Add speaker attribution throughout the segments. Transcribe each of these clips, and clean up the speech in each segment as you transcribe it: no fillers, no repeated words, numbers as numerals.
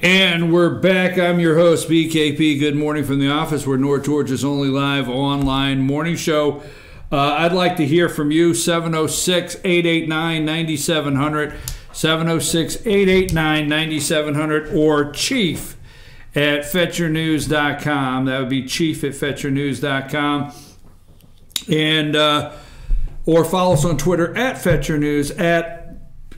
Speaker 1: And we're back. I'm your host, BKP. Good morning from the office. We're North Georgia's only live online morning show. I'd like to hear from you, 706-889-9700, 706-889-9700, or chief at fetchernews.com. That would be chief at fetchernews.com. And, or follow us on Twitter at fetchernews, at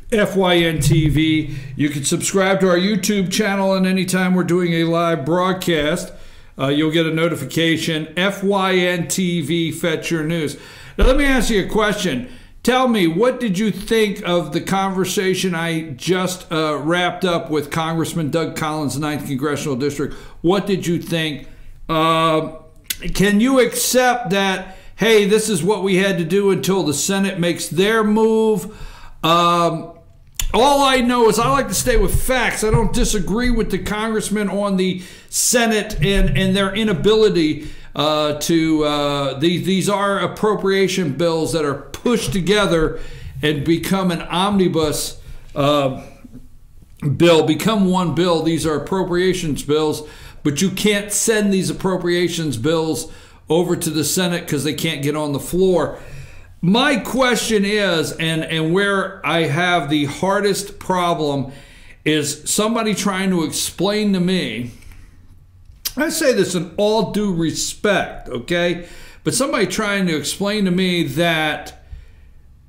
Speaker 1: FYNTV. You can subscribe to our YouTube channel, and anytime we're doing a live broadcast, you'll get a notification. FYNTV, Fetcher News. Now, let me ask you a question. Tell me, what did you think of the conversation I just wrapped up with Congressman Doug Collins, 9th Congressional District? What did you think? Can you accept that, hey, this is what we had to do until the Senate makes their move? All I know is I like to stay with facts. I don't disagree with the congressman on the Senate and their inability these are appropriation bills that are pushed together and become an omnibus bill, become one bill. These are appropriations bills, but you can't send these appropriations bills over to the Senate because they can't get on the floor. My question is, and where I have the hardest problem, is somebody trying to explain to me, I say this in all due respect, okay, but somebody trying to explain to me that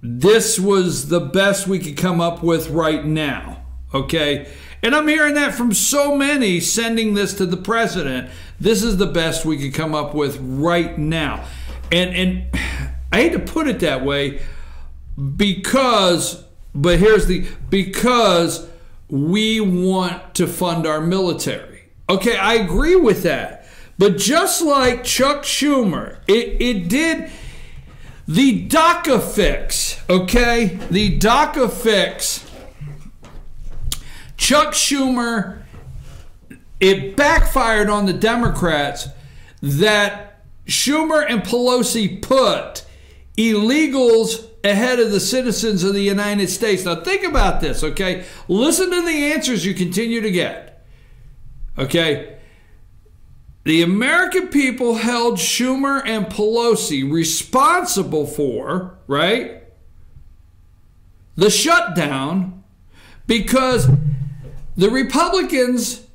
Speaker 1: this was the best we could come up with right now, okay? And I'm hearing that from so many sending this to the president. This is the best we could come up with right now. And I hate to put it that way because we want to fund our military. Okay, I agree with that. But just like Chuck Schumer, it did the DACA fix, okay? The DACA fix, Chuck Schumer, it backfired on the Democrats that Schumer and Pelosi put illegals ahead of the citizens of the United States. Now think about this, okay? Listen to the answers you continue to get. Okay? The American people held Schumer and Pelosi responsible for, right, the shutdown because the Republicans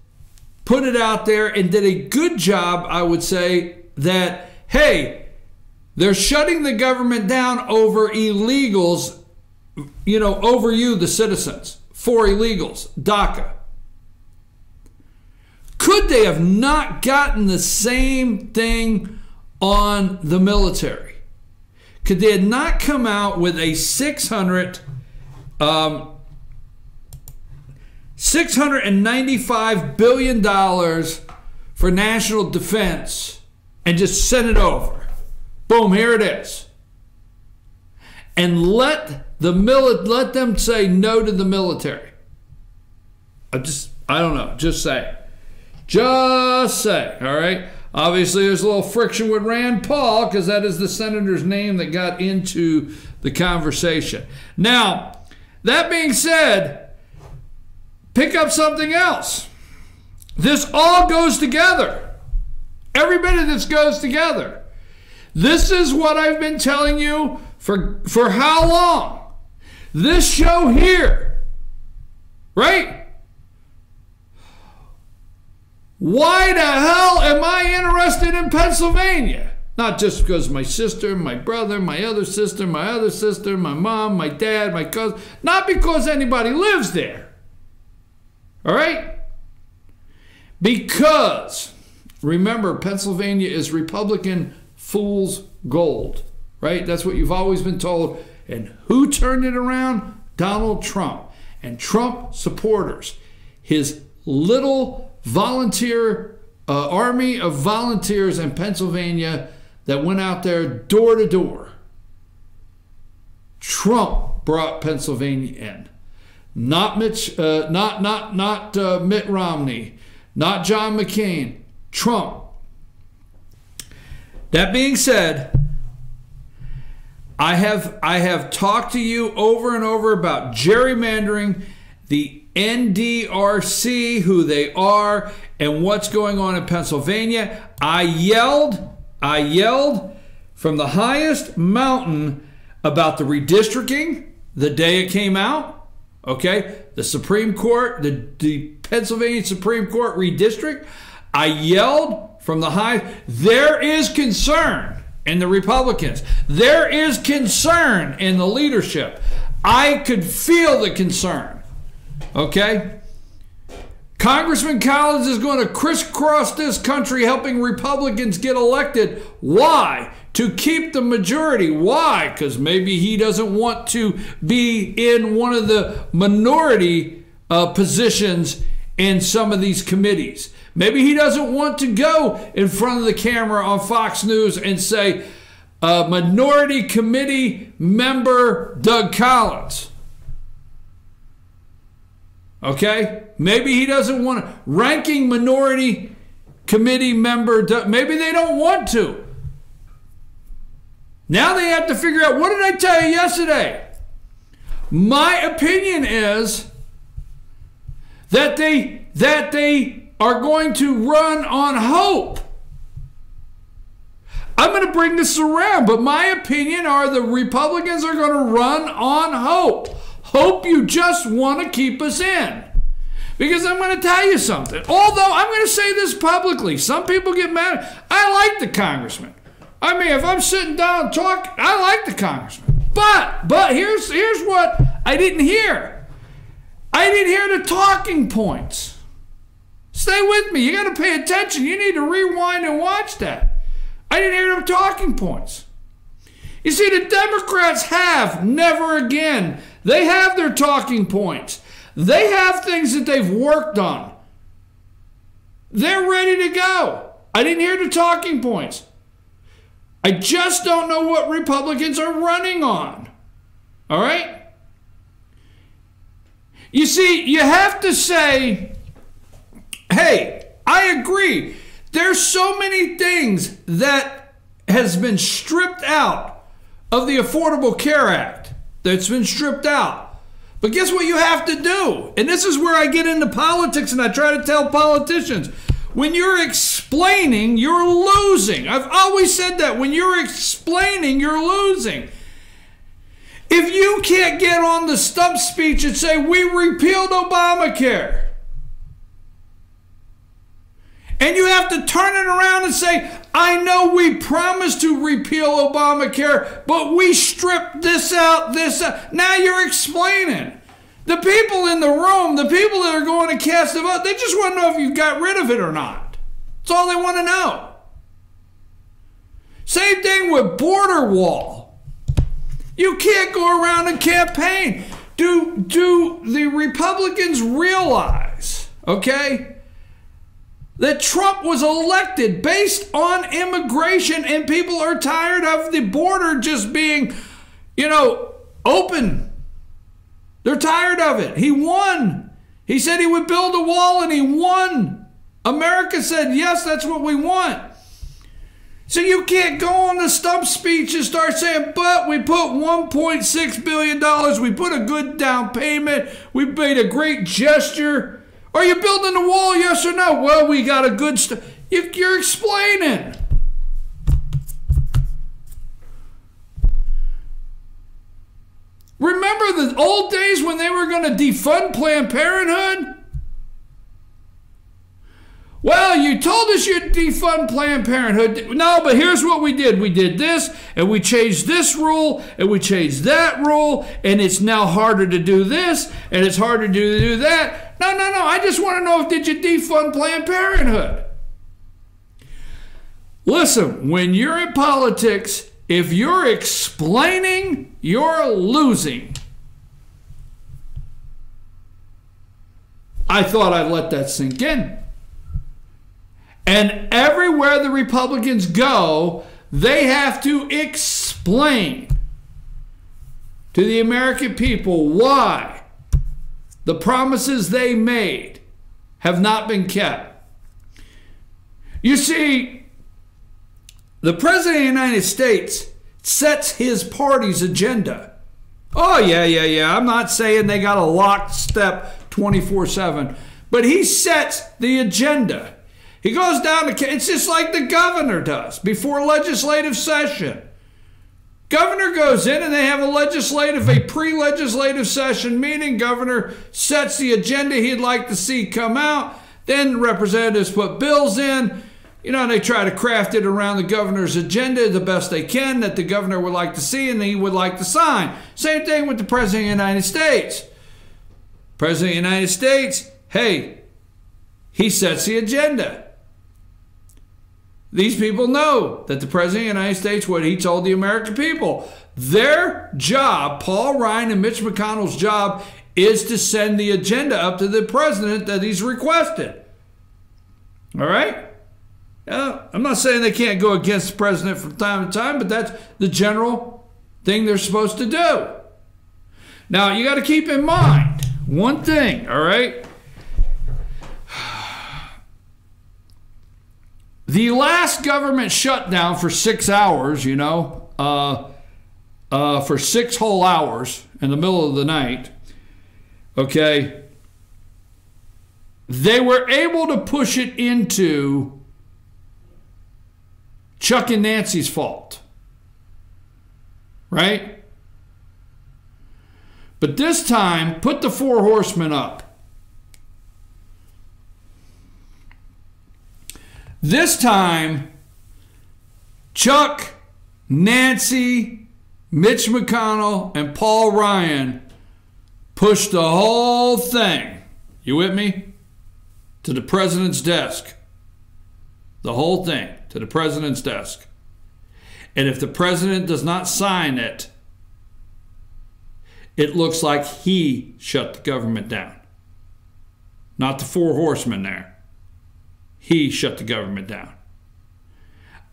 Speaker 1: put it out there and did a good job, I would say, that, hey, they're shutting the government down over illegals, you know, over you, the citizens, for illegals, DACA. Could they have not gotten the same thing on the military? Could they have not come out with a $695 billion for national defense and just send it over? Boom, here it is. And let them say no to the military. I don't know, just say. Just say, all right? Obviously, there's a little friction with Rand Paul because that is the senator's name that got into the conversation. Now, that being said, pick up something else. This all goes together. Every bit of this goes together. This is what I've been telling you for how long? This show here, right? Why the hell am I interested in Pennsylvania? Not just because my sister, my brother, my other sister, my mom, my dad, my cousin. Not because anybody lives there. All right? Because, remember, Pennsylvania is Republican fool's gold. Right? That's what you've always been told. And who turned it around? Donald Trump. And Trump supporters. His little volunteer army of volunteers in Pennsylvania that went out there door to door. Trump brought Pennsylvania in, not Mitt Romney, not John McCain. Trump. That being said, I have talked to you over and over about gerrymandering, the NDRC, who they are, and what's going on in Pennsylvania. I yelled from the highest mountain about the redistricting the day it came out. Okay, the Supreme Court, the Pennsylvania Supreme Court redistrict. I yelled from the high. There is concern in the Republicans. There is concern in the leadership. I could feel the concern. Okay? Congressman Collins is going to crisscross this country helping Republicans get elected. Why? To keep the majority. Why? Because maybe he doesn't want to be in one of the minority positions in some of these committees. Maybe he doesn't want to go in front of the camera on Fox News and say, Minority Committee member Doug Collins. Okay? Maybe he doesn't want to. Ranking Minority Committee member Doug, maybe they don't want to. Now they have to figure out, what did I tell you yesterday? My opinion is that they are going to run on hope. I'm going to bring this around, but my opinion are the Republicans are going to run on hope. Hope you just want to keep us in. Because I'm going to tell you something. Although I'm going to say this publicly. Some people get mad. I like the congressman. I mean, if I'm sitting down and talking, I like the congressman. But here's what I didn't hear. I didn't hear the talking points. Stay with me. You got to pay attention. You need to rewind and watch that. I didn't hear the talking points. You see, the Democrats have never again. They have their talking points. They have things that they've worked on. They're ready to go. I didn't hear the talking points. I just don't know what Republicans are running on. All right? You see, you have to say, hey, I agree. There's so many things that has been stripped out of the Affordable Care Act. That's been stripped out. But guess what you have to do? And this is where I get into politics and I try to tell politicians. When you're explaining, you're losing. I've always said that. When you're explaining, you're losing. If you can't get on the stump speech and say, we repealed Obamacare, and you have to turn it around and say, I know we promised to repeal Obamacare, but we stripped this out, this out. Now you're explaining. The people in the room, the people that are going to cast a vote, they just want to know if you got rid of it or not. That's all they want to know. Same thing with border wall. You can't go around and campaign. Do the Republicans realize, okay, that Trump was elected based on immigration and people are tired of the border just being, open. They're tired of it. He won. He said he would build a wall and he won. America said, yes, that's what we want. So you can't go on the stump speech and start saying, but we put $1.6 billion. We put a good down payment. We made a great gesture. Are you building the wall, yes or no? Well, we got a good you're explaining. Remember the old days when they were going to defund Planned Parenthood? Well, you told us you'd defund Planned Parenthood. No, but here's what we did. We did this, and we changed this rule, and we changed that rule, and it's now harder to do this, and it's harder to do that. No. I just want to know, did you defund Planned Parenthood? Listen, when you're in politics, if you're explaining, you're losing. I thought I'd let that sink in. And everywhere the Republicans go, they have to explain to the American people why the promises they made have not been kept. You see, the President of the United States sets his party's agenda. Oh, yeah. I'm not saying they got a lockstep 24/7. But he sets the agenda. He goes down to, it's just like the governor does before legislative session. Governor goes in and they have a pre-legislative session meeting. Governor sets the agenda he'd like to see come out. Then representatives put bills in. You know, they try to craft it around the governor's agenda the best they can that the governor would like to see and he would like to sign. Same thing with the President of the United States. President of the United States, hey, he sets the agenda. These people know that the President of the United States, what he told the American people, their job, Paul Ryan and Mitch McConnell's job, is to send the agenda up to the president that he's requested. All right? I'm not saying they can't go against the president from time to time, but that's the general thing they're supposed to do. Now, you got to keep in mind one thing, all right? The last government shutdown for 6 hours, you know, for 6 whole hours in the middle of the night, okay, they were able to push it into Chuck and Nancy's fault, right? But this time, put the 4 horsemen up. This time, Chuck, Nancy, Mitch McConnell, and Paul Ryan pushed the whole thing, you with me, to the president's desk. The whole thing to the president's desk. And if the president does not sign it, it looks like he shut the government down. Not the 4 horsemen there. He shut the government down.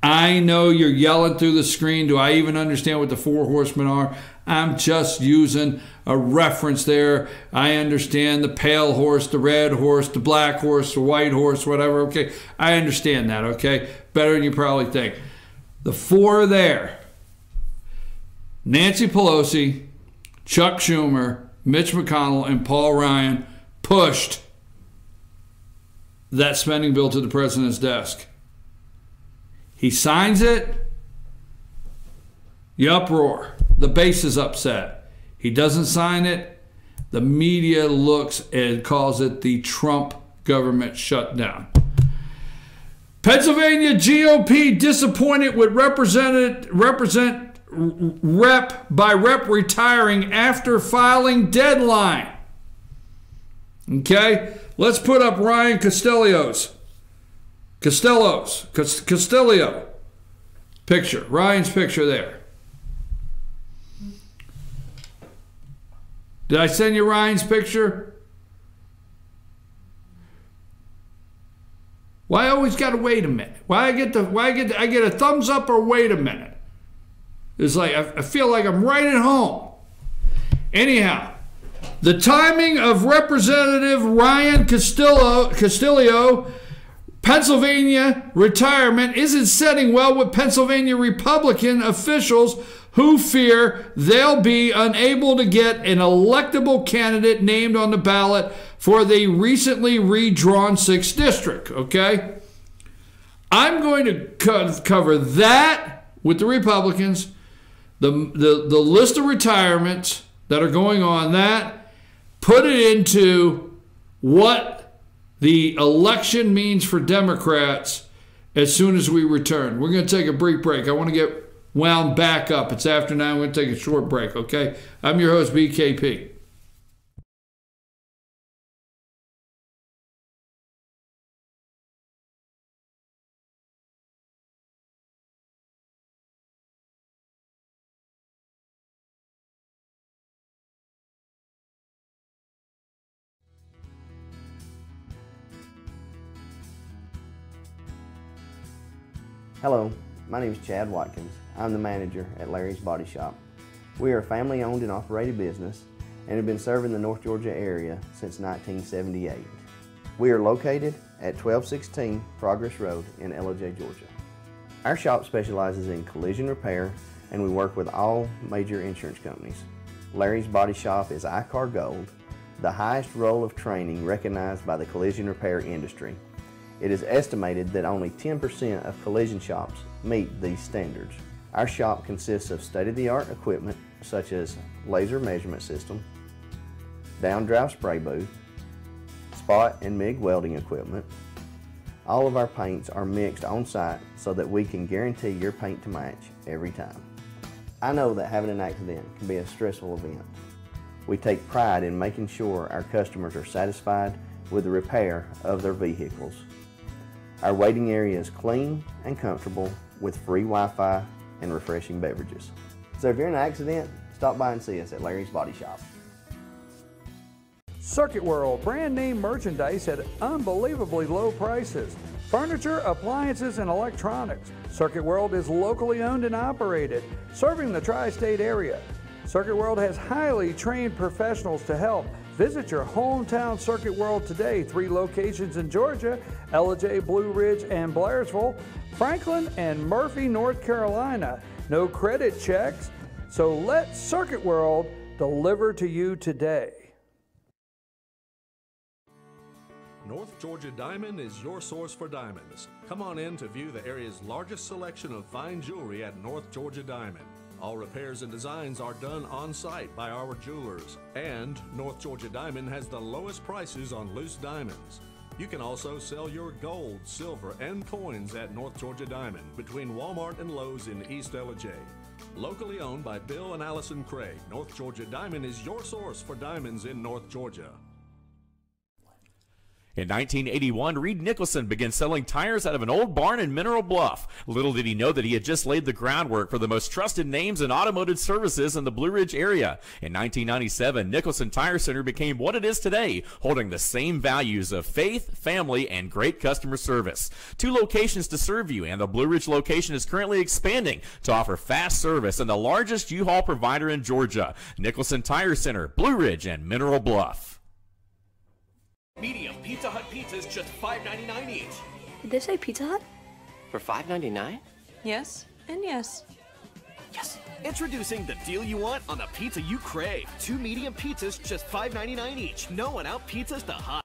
Speaker 1: I know you're yelling through the screen. Do I even understand what the 4 horsemen are? I'm just using a reference there. I understand the pale horse, the red horse, the black horse, the white horse, whatever. Okay, I understand that, okay? Better than you probably think. The 4 are there. Nancy Pelosi, Chuck Schumer, Mitch McConnell, and Paul Ryan pushed that spending bill to the president's desk. He signs it, the uproar, the base is upset. He doesn't sign it, the media looks and calls it the Trump government shutdown. Pennsylvania GOP disappointed with Rep retiring after filing deadline. Okay? Let's put up Ryan Castillo picture. Ryan's picture there. Did I send you Ryan's picture? Why I always got to wait a minute? I get a thumbs up or wait a minute? It's like I feel like I'm right at home. Anyhow, the timing of Representative Ryan Castillo, Pennsylvania retirement isn't setting well with Pennsylvania Republican officials who fear they'll be unable to get an electable candidate named on the ballot for the recently redrawn 6th district, okay? I'm going to cover that with the Republicans, the list of retirements that are going on, that, put it into what the election means for Democrats as soon as we return. We're going to take a brief break. I want to get wound back up. It's after 9. We're going to take a short break, okay? I'm your host, BKP.
Speaker 2: Hello, my name is Chad Watkins. I'm the manager at Larry's Body Shop. We are a family-owned and operated business and have been serving the North Georgia area since 1978. We are located at 1216 Progress Road in Ellijay, Georgia. Our shop specializes in collision repair and we work with all major insurance companies. Larry's Body Shop is ICAR Gold, the highest role of training recognized by the collision repair industry. It is estimated that only 10% of collision shops meet these standards. Our shop consists of state-of-the-art equipment such as laser measurement system, down-drive spray booth, spot and MIG welding equipment. All of our paints are mixed on site so that we can guarantee your paint to match every time. I know that having an accident can be a stressful event. We take pride in making sure our customers are satisfied with the repair of their vehicles. Our waiting area is clean and comfortable with free Wi-Fi and refreshing beverages. So if you're in an accident, stop by and see us at Larry's Body Shop.
Speaker 3: Circuit World, brand name merchandise at unbelievably low prices. Furniture, appliances, and electronics. Circuit World is locally owned and operated, serving the tri-state area. Circuit World has highly trained professionals to help. Visit your hometown Circuit World today. 3 locations in Georgia: Ellijay, Blue Ridge, and Blairsville, Franklin, and Murphy, North Carolina. No credit checks, so let Circuit World deliver to you today.
Speaker 4: North Georgia Diamond is your source for diamonds. Come on in to view the area's largest selection of fine jewelry at North Georgia Diamond. All repairs and designs are done on-site by our jewelers, and North Georgia Diamond has the lowest prices on loose diamonds. You can also sell your gold, silver, and coins at North Georgia Diamond between Walmart and Lowe's in East Ellijay. Locally owned by Bill and Allison Craig, North Georgia Diamond is your source for diamonds in North Georgia.
Speaker 5: In 1981, Reed Nicholson began selling tires out of an old barn in Mineral Bluff. Little did he know that he had just laid the groundwork for the most trusted names in automotive services in the Blue Ridge area. In 1997, Nicholson Tire Center became what it is today, holding the same values of faith, family, and great customer service. 2 locations to serve you, and the Blue Ridge location is currently expanding to offer fast service and the largest U-Haul provider in Georgia. Nicholson Tire Center, Blue Ridge, and Mineral Bluff.
Speaker 6: Medium Pizza Hut pizzas, just $5.99 each.
Speaker 7: Did they say Pizza Hut?
Speaker 6: For $5.99?
Speaker 7: Yes, and yes.
Speaker 6: Yes. Introducing the deal you want on the pizza you crave. 2 medium pizzas, just $5.99 each. No one out pizzas the hot.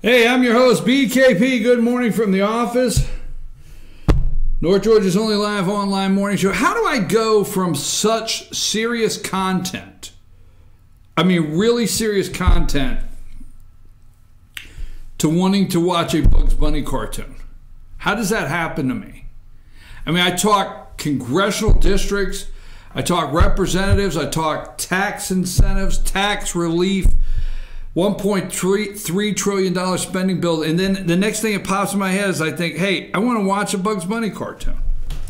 Speaker 1: Hey, I'm your host, BKP. Good morning from the office. North Georgia's only live online morning show. How do I go from such serious content, I mean really serious content, to wanting to watch a Bugs Bunny cartoon? How does that happen to me? I mean, I talk congressional districts, I talk representatives, I talk tax incentives, tax relief, $1.3 trillion spending bill, and then the next thing that pops in my head is I think, hey, I want to watch a Bugs Bunny cartoon.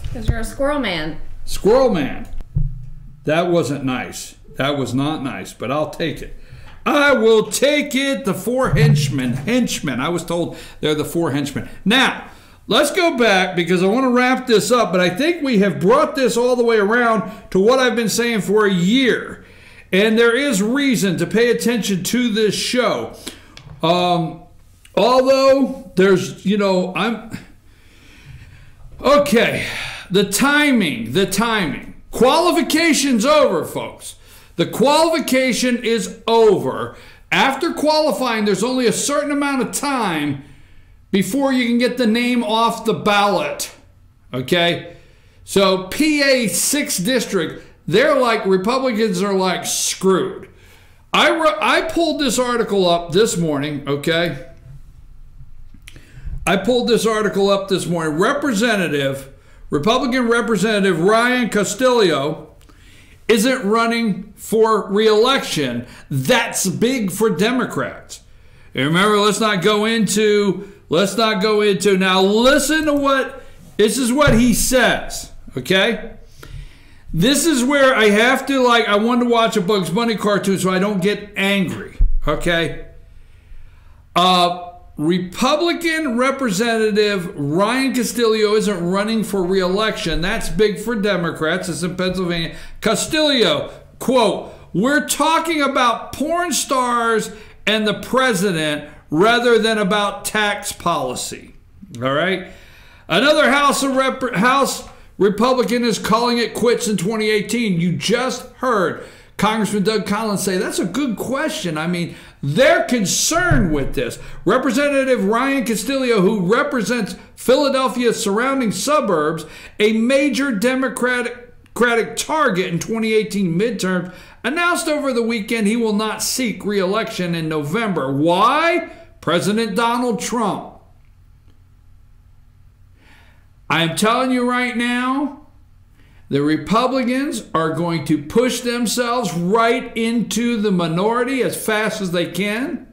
Speaker 8: Because you're a squirrel man.
Speaker 1: Squirrel man. That wasn't nice. That was not nice, but I'll take it. I will take it. The 4 henchmen. I was told they're the 4 henchmen. Now, let's go back because I want to wrap this up, but I think we have brought this all the way around to what I've been saying for a year. And there is reason to pay attention to this show. Although there's, okay, the timing. Qualification's over, folks. The qualification is over. After qualifying, there's only a certain amount of time before you can get the name off the ballot. Okay? So PA 6th District, they're like, Republicans are like screwed. I pulled this article up this morning, okay? I pulled this article up this morning. Republican Representative Ryan Castillo isn't running for re-election. That's big for Democrats. And remember, let's not go into, now listen to this is what he says, okay? This is where I have to, I want to watch a Bugs Bunny cartoon so I don't get angry, okay? Republican Representative Ryan Castillo isn't running for re-election. That's big for Democrats. It's in Pennsylvania. Castillo, quote, "We're talking about porn stars and the president rather than about tax policy." All right. Another House Republican is calling it quits in 2018. You just heard Congressman Doug Collins say that's a good question. I mean, they're concerned with this. Representative Ryan Castillo, who represents Philadelphia's surrounding suburbs, a major Democratic target in 2018 midterms, announced over the weekend he will not seek re-election in November. Why? President Donald Trump. I'm telling you right now, the Republicans are going to push themselves right into the minority as fast as they can.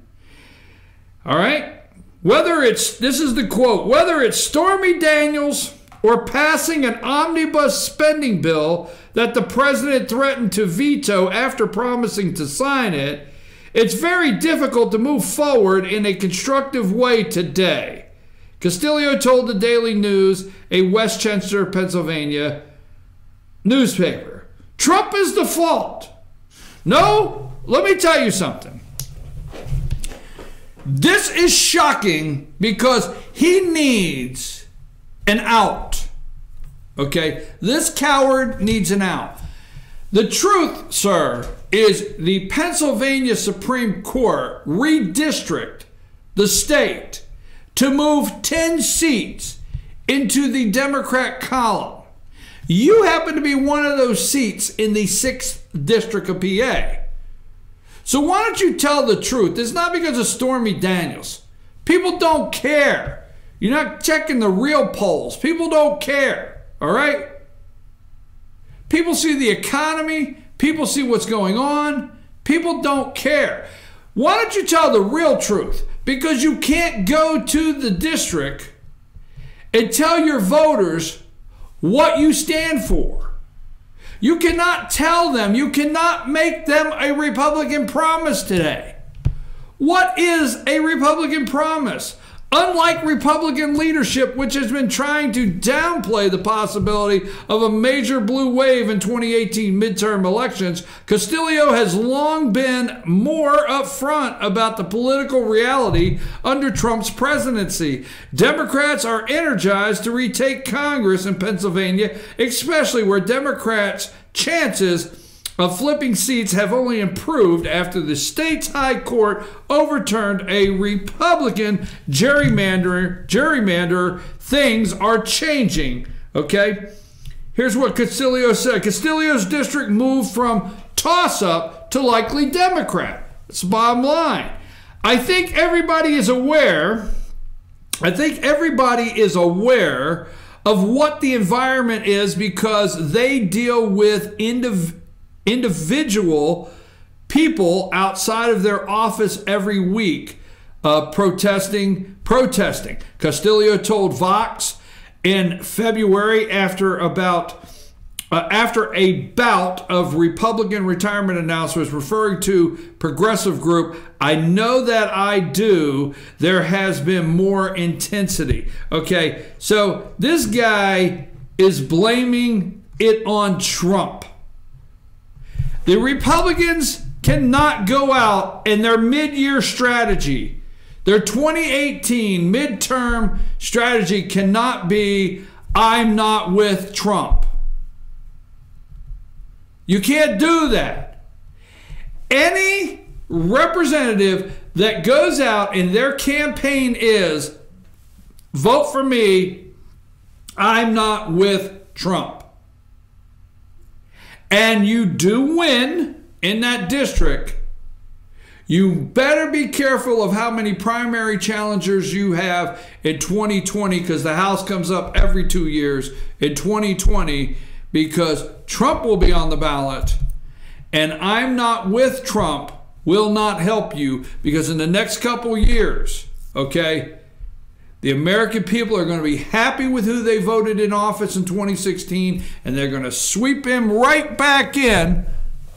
Speaker 1: All right? This is the quote, whether it's Stormy Daniels or passing an omnibus spending bill that the president threatened to veto after promising to sign it, it's very difficult to move forward in a constructive way today. Castillo told the Daily News, a Westchester, Pennsylvania newspaper. Trump is the fault. No, let me tell you something. This is shocking because he needs an out. Okay? This coward needs an out. The truth, sir, is the Pennsylvania Supreme Court redistricted the state to move 10 seats into the Democrat column. You happen to be one of those seats in the 6th District of PA. So why don't you tell the truth? It's not because of Stormy Daniels. People don't care. You're not checking the real polls. People don't care, all right? People see the economy. People see what's going on. People don't care. Why don't you tell the real truth? Because you can't go to the district and tell your voters what you stand for. You cannot tell them, you cannot make them a Republican promise today. What is a Republican promise? Unlike Republican leadership, which has been trying to downplay the possibility of a major blue wave in 2018 midterm elections, Castillo has long been more upfront about the political reality under Trump's presidency. Democrats are energized to retake Congress in Pennsylvania, especially where Democrats' chances of flipping seats have only improved after the state's high court overturned a Republican gerrymander. Things are changing, okay? Here's what Castillo said. Castillo's district moved from toss-up to likely Democrat. That's the bottom line. I think everybody is aware of what the environment is because they deal with individual people outside of their office every week protesting. Castillo told Vox in February after a bout of Republican retirement announcements referring to progressive group, "I know that I do. There has been more intensity." Okay, so this guy is blaming it on Trump. The Republicans cannot go out in their mid-year strategy. Their 2018 midterm strategy cannot be, "I'm not with Trump." You can't do that. Any representative that goes out and their campaign is, "Vote for me, I'm not with Trump," and you do win in that district, you better be careful of how many primary challengers you have in 2020, because the House comes up every 2 years in 2020, because Trump will be on the ballot, and "I'm not with Trump" will not help you, because in the next couple years, okay, the American people are going to be happy with who they voted in office in 2016, and they're going to sweep him right back in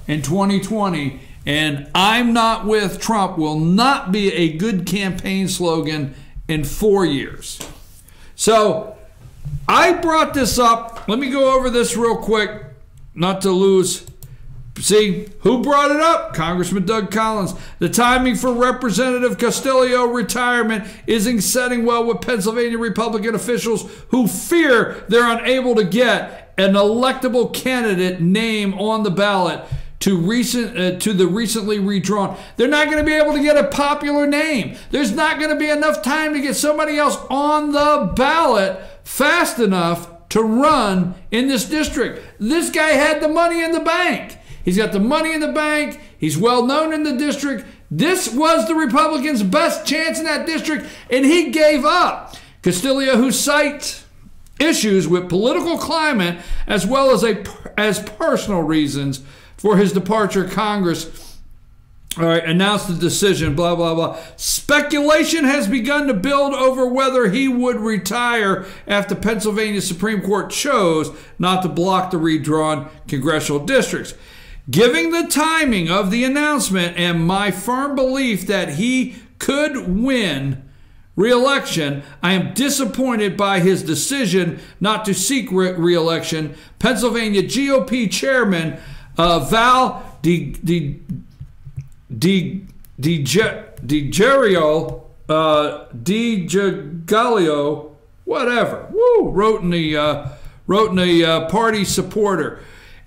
Speaker 1: 2020, And "I'm not with Trump" will not be a good campaign slogan in 4 years. So I brought this up. Let me go over this real quick, not to lose. See, who brought it up? Congressman Doug Collins. The timing for Representative Castillo retirement isn't setting well with Pennsylvania Republican officials who fear they're unable to get an electable candidate name on the ballot to the recently redrawn. They're not going to be able to get a popular name. There's not going to be enough time to get somebody else on the ballot fast enough to run in this district. This guy had the money in the bank. He's got the money in the bank. He's well known in the district. This was the Republicans' best chance in that district, and he gave up. Castillo, who cites issues with political climate as well as personal reasons for his departure, Congress announced the decision, blah, blah, blah. Speculation has begun to build over whether he would retire after Pennsylvania Supreme Court chose not to block the redrawn congressional districts. Given the timing of the announcement and my firm belief that he could win re-election, I am disappointed by his decision not to seek re-election. Pennsylvania GOP Chairman Val DiGiglio, whatever, wrote in the party supporter.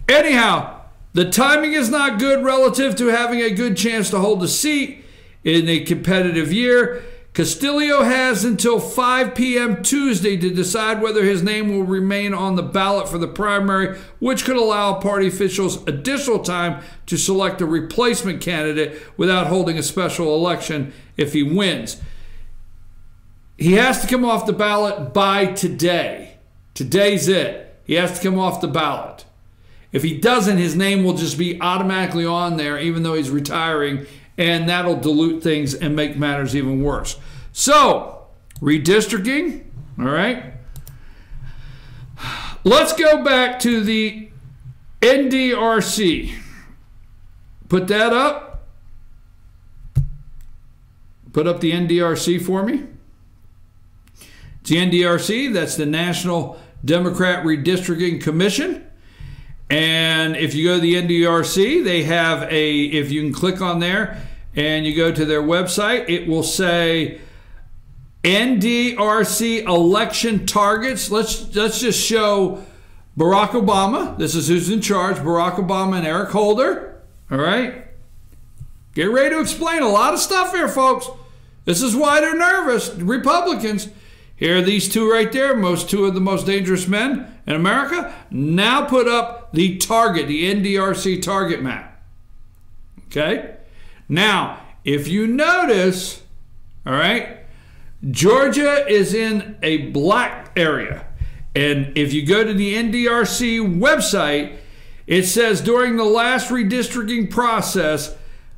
Speaker 1: Anyhow, the timing is not good relative to having a good chance to hold a seat in a competitive year. Castillo has until 5 p.m. Tuesday to decide whether his name will remain on the ballot for the primary, which could allow party officials additional time to select a replacement candidate without holding a special election if he wins. He has to come off the ballot by today. Today's it. He has to come off the ballot. If he doesn't, his name will just be automatically on there, even though he's retiring, and that'll dilute things and make matters even worse. So, redistricting, all right? Let's go back to the NDRC. Put that up. Put up the NDRC for me. It's the NDRC, that's the National Democrat Redistricting Commission. And if you go to the NDRC, they have if you can click on there and you go to their website, it will say NDRC election targets. Let's just show Barack Obama. This is who's in charge, Barack Obama and Eric Holder. All right. Get ready to explain a lot of stuff here, folks. This is why they're nervous, Republicans. Here are these two right there, two of the most dangerous men in America. Now put up the target, the NDRC target map. Okay? Now, if you notice, all right, Georgia is in a black area. And if you go to the NDRC website, it says during the last redistricting process,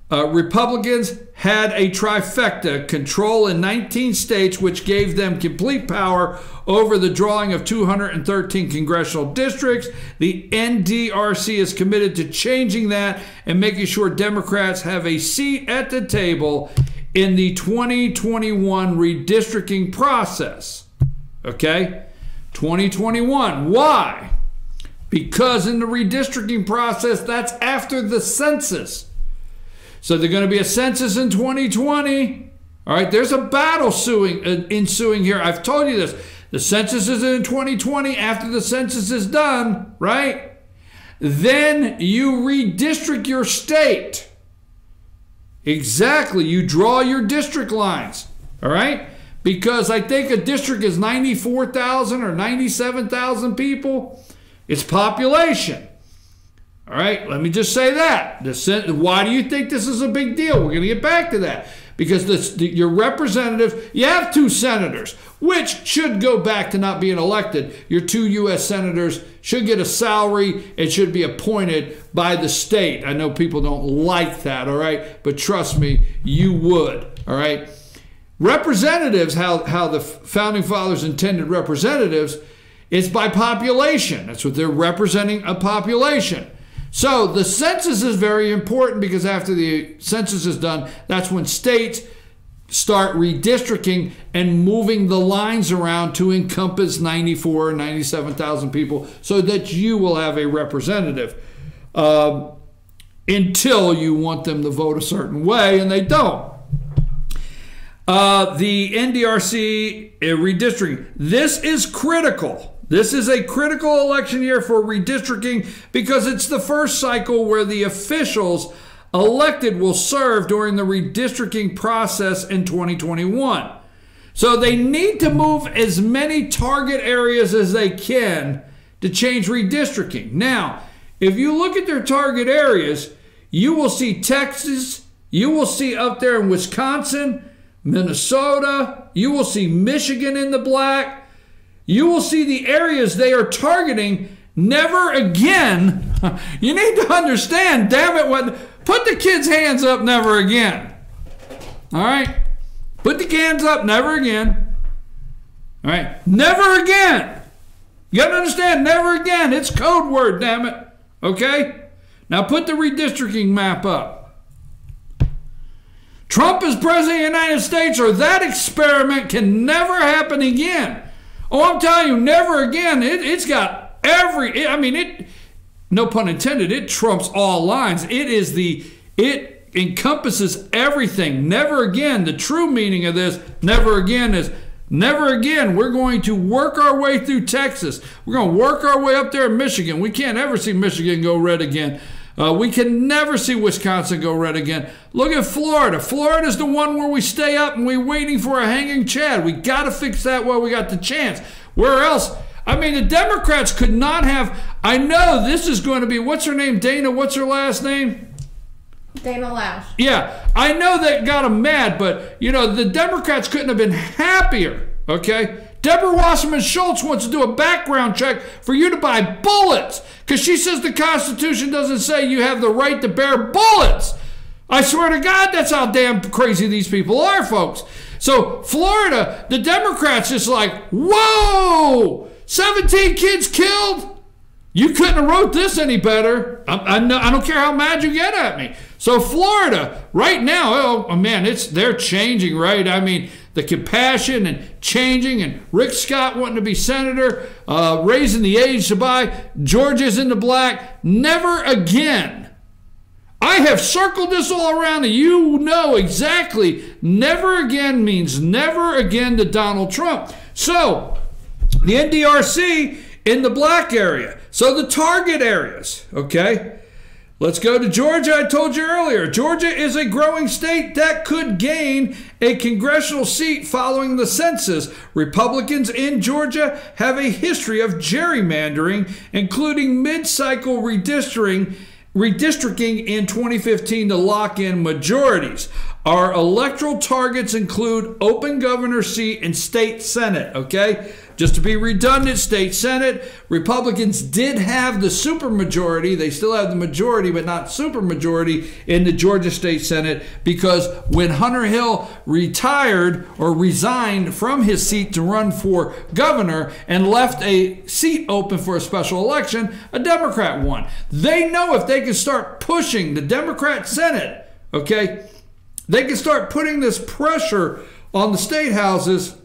Speaker 1: Republicans had a trifecta, control in 19 states, which gave them complete power over the drawing of 213 congressional districts. The NDRC is committed to changing that and making sure Democrats have a seat at the table in the 2021 redistricting process. Okay? 2021. Why? Because in the redistricting process, that's after the census. So there's going to be a census in 2020. All right, there's a battle ensuing here. I've told you this. The census is in 2020 after the census is done, right? Then you redistrict your state. Exactly. You draw your district lines, all right? Because I think a district is 94,000 or 97,000 people. It's population. All right, let me just say that. Why do you think this is a big deal? We're going to get back to that. Because your representative, you have 2 senators, which should go back to not being elected. Your 2 U.S. senators should get a salary and should be appointed by the state. I know people don't like that, all right? But trust me, you would, all right? Representatives, how the Founding Fathers intended representatives, is by population. That's what they're representing, a population. So the census is very important because after the census is done, that's when states start redistricting and moving the lines around to encompass 94 or 97,000 people so that you will have a representative until you want them to vote a certain way, and they don't. The NDRC redistricting. This is critical. This is a critical election year for redistricting because it's the first cycle where the officials elected will serve during the redistricting process in 2021. So they need to move as many target areas as they can to change redistricting. Now, if you look at their target areas, you will see Texas, you will see up there in Wisconsin, Minnesota, you will see Michigan in the black. You will see the areas they are targeting. Never again. You need to understand, damn it, put the kids' hands up, never again. All right? Put the hands up, never again. All right? Never again. You got to understand, never again. It's code word, damn it. Okay? Now put the redistricting map up. Trump is president of the United States, or that experiment can never happen again. Oh, I'm telling you, never again. It's got no pun intended, it trumps all lines. It encompasses everything. Never again. The true meaning of this, never again, is never again. We're going to work our way through Texas. We're going to work our way up there in Michigan. We can't ever see Michigan go red again. We can never see Wisconsin go red again. Look at Florida. Florida's the one where we stay up and we're waiting for a hanging Chad. We got to fix that while we got the chance. Where else? I mean, the Democrats could not have. I know this is going to be, what's her name? Dana, what's her last name?
Speaker 8: Dana Loesch.
Speaker 1: Yeah, I know that got them mad, but, you know, the Democrats couldn't have been happier, okay? Deborah Wasserman Schultz wants to do a background check for you to buy bullets because she says the Constitution doesn't say you have the right to bear bullets. I swear to God, that's how damn crazy these people are, folks. So Florida, the Democrats just like, whoa, 17 kids killed? You couldn't have wrote this any better. I don't care how mad you get at me. So Florida, right now, oh man, they're changing, right? I mean, the compassion and changing, and Rick Scott wanting to be senator, raising the age to buy. Georgia's in the black. Never again. I have circled this all around, and you know exactly. Never again means never again to Donald Trump. So the NDRC in the black area. So the target areas, okay? Let's go to Georgia. I told you earlier, Georgia is a growing state that could gain a congressional seat following the census. Republicans in Georgia have a history of gerrymandering, including mid-cycle redistricting in 2015 to lock in majorities. Our electoral targets include open governor seat and state senate, okay? Just to be redundant, state senate, Republicans did have the supermajority. They still have the majority, but not supermajority in the Georgia State Senate, because when Hunter Hill retired or resigned from his seat to run for governor and left a seat open for a special election, a Democrat won. They know if they can start pushing the Democrat Senate, okay, they can start putting this pressure on the state houses,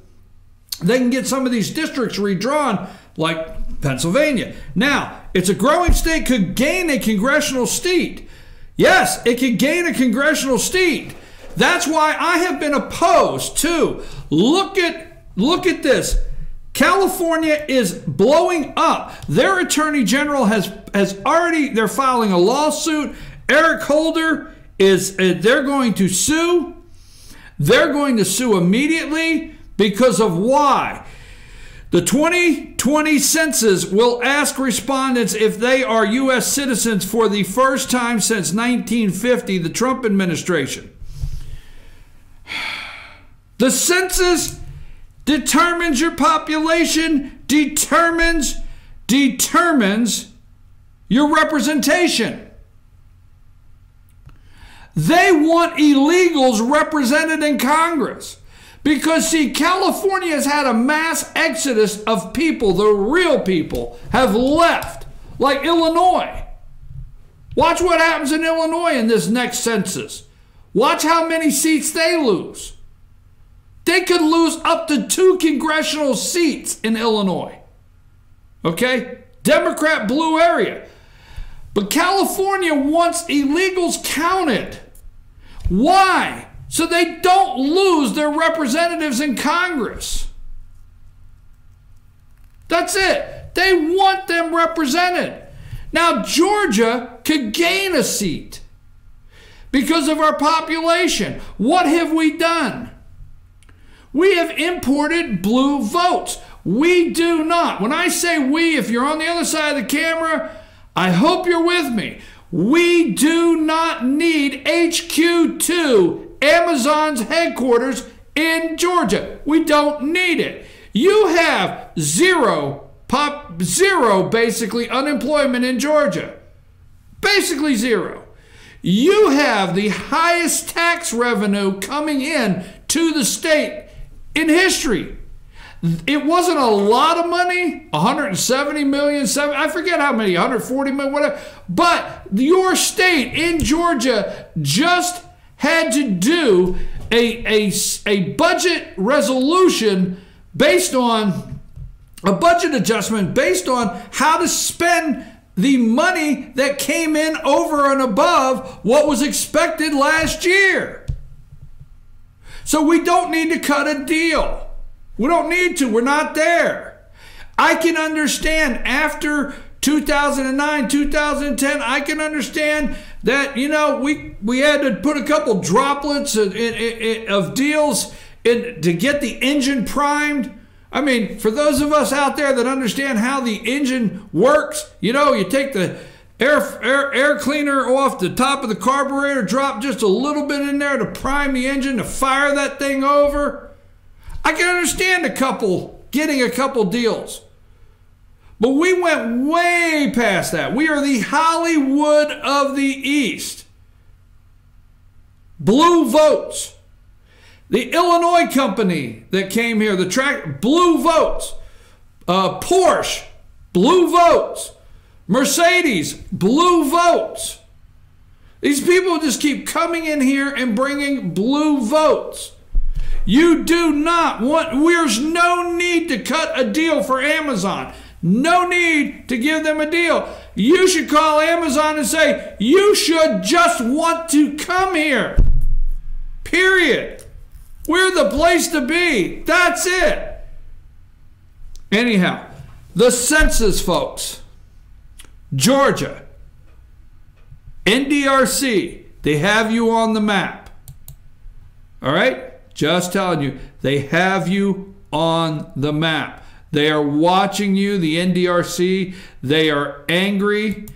Speaker 1: they can get some of these districts redrawn, like Pennsylvania. Now, it's a growing state, could gain a congressional seat. Yes, it could gain a congressional seat. That's why I have been opposed to. Look at this. California is blowing up. Their attorney general has already, they're filing a lawsuit. Eric Holder they're going to sue. They're going to sue immediately. Because of why? The 2020 census will ask respondents if they are U.S. citizens for the first time since 1950, the Trump administration. The census determines your population, determines your representation. They want illegals represented in Congress. Because, see, California has had a mass exodus of people, the real people, have left, like Illinois. Watch what happens in Illinois in this next census. Watch how many seats they lose. They could lose up to 2 congressional seats in Illinois. Okay? Democrat blue area. But California wants illegals counted. Why? So they don't lose their representatives in Congress. That's it. They want them represented. Now, Georgia could gain a seat because of our population. What have we done? We have imported blue votes. We do not. When I say we, if you're on the other side of the camera, I hope you're with me. We do not need HQ2, Amazon's headquarters in Georgia. We don't need it. You have zero basically unemployment in Georgia. Basically zero. You have the highest tax revenue coming in to the state in history. It wasn't a lot of money, 170 million, I forget how many, 140 million, whatever. But your state in Georgia just had to do a budget resolution based on a budget adjustment based on how to spend the money that came in over and above what was expected last year. So we don't need to cut a deal. We don't need to. We're not there. I can understand after 2009, 2010, I can understand that, you know, we had to put a couple droplets of deals in to get the engine primed. I mean, for those of us out there that understand how the engine works, you know, you take the air cleaner off the top of the carburetor, drop just a little bit in there to prime the engine to fire that thing over. I can understand getting a couple deals. But we went way past that. We are the Hollywood of the East. Blue votes. The Illinois company that came here, blue votes. Porsche, blue votes. Mercedes, blue votes. These people just keep coming in here and bringing blue votes. You do not want, there's no need to cut a deal for Amazon. No need to give them a deal. You should call Amazon and say, you should just want to come here. Period. We're the place to be. That's it. Anyhow, the census, folks. Georgia, NDRC, they have you on the map. All right? Just telling you, they have you on the map. They are watching you, the NDRC. They are angry.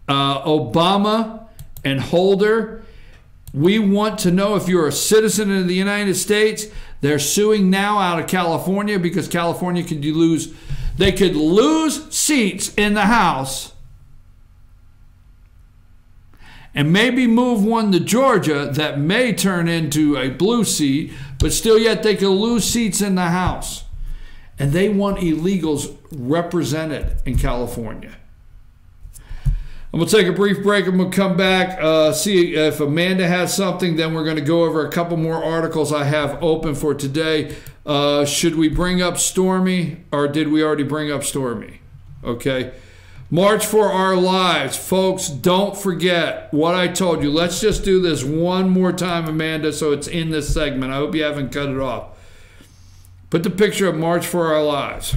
Speaker 1: Obama and Holder. We want to know if you're a citizen of the United States. They're suing now out of California because California could lose. They could lose seats in the House and maybe move one to Georgia that may turn into a blue seat, but still yet they could lose seats in the House. And they want illegals represented in California. I'm going to take a brief break and we'll come back, see if Amanda has something. Then we're going to go over a couple more articles I have open for today. Should we bring up Stormy, or did we already bring up Stormy? Okay. March for Our Lives. Folks, don't forget what I told you. Let's just do this one more time, Amanda, so it's in this segment. I hope you haven't cut it off. Put the picture of March for Our Lives.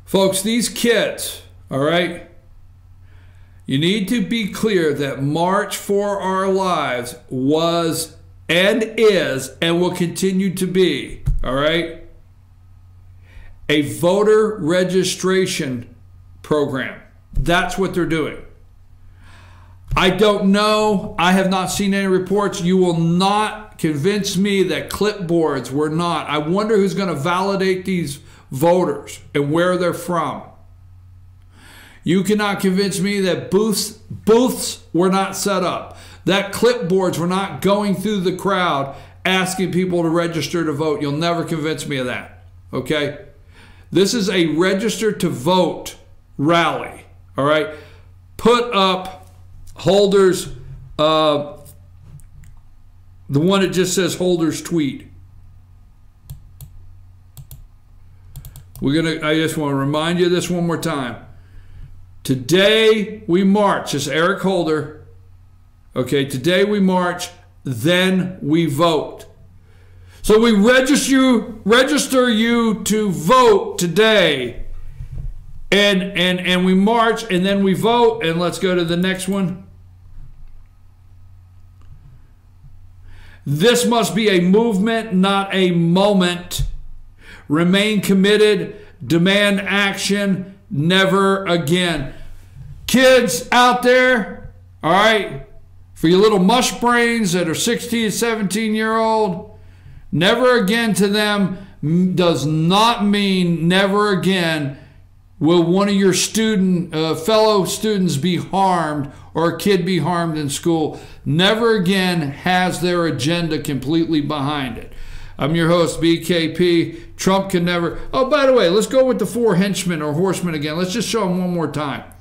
Speaker 1: Folks, these kids, all right, you need to be clear that March for Our Lives was and is and will continue to be, all right, a voter registration program. That's what they're doing. I don't know. I have not seen any reports. You will not convince me that clipboards were not. I wonder who's going to validate these voters and where they're from. You cannot convince me that booths were not set up, that clipboards were not going through the crowd asking people to register to vote. You'll never convince me of that. Okay? This is a register to vote rally. All right? Put up Holder's, the one that just says Holder's tweet. I just want to remind you of this one more time. Today we march. This is Eric Holder. Okay, today we march, then we vote. So we register you to vote today. And we march, and then we vote. And let's go to the next one. This must be a movement, not a moment. Remain committed. Demand action. Never again. Kids out there, all right, for your little mush brains that are 16, 17-year-old, never again to them does not mean never again will one of your fellow students be harmed or a kid be harmed in school. Never again has their agenda completely behind it. I'm your host, BKP. Trump can never... Oh, by the way, let's go with the 4 henchmen or horsemen again. Let's just show them one more time.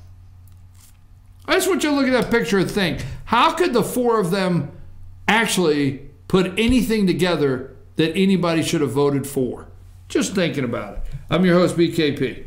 Speaker 1: I just want you to look at that picture and think, how could the 4 of them actually put anything together that anybody should have voted for? Just thinking about it. I'm your host, BKP.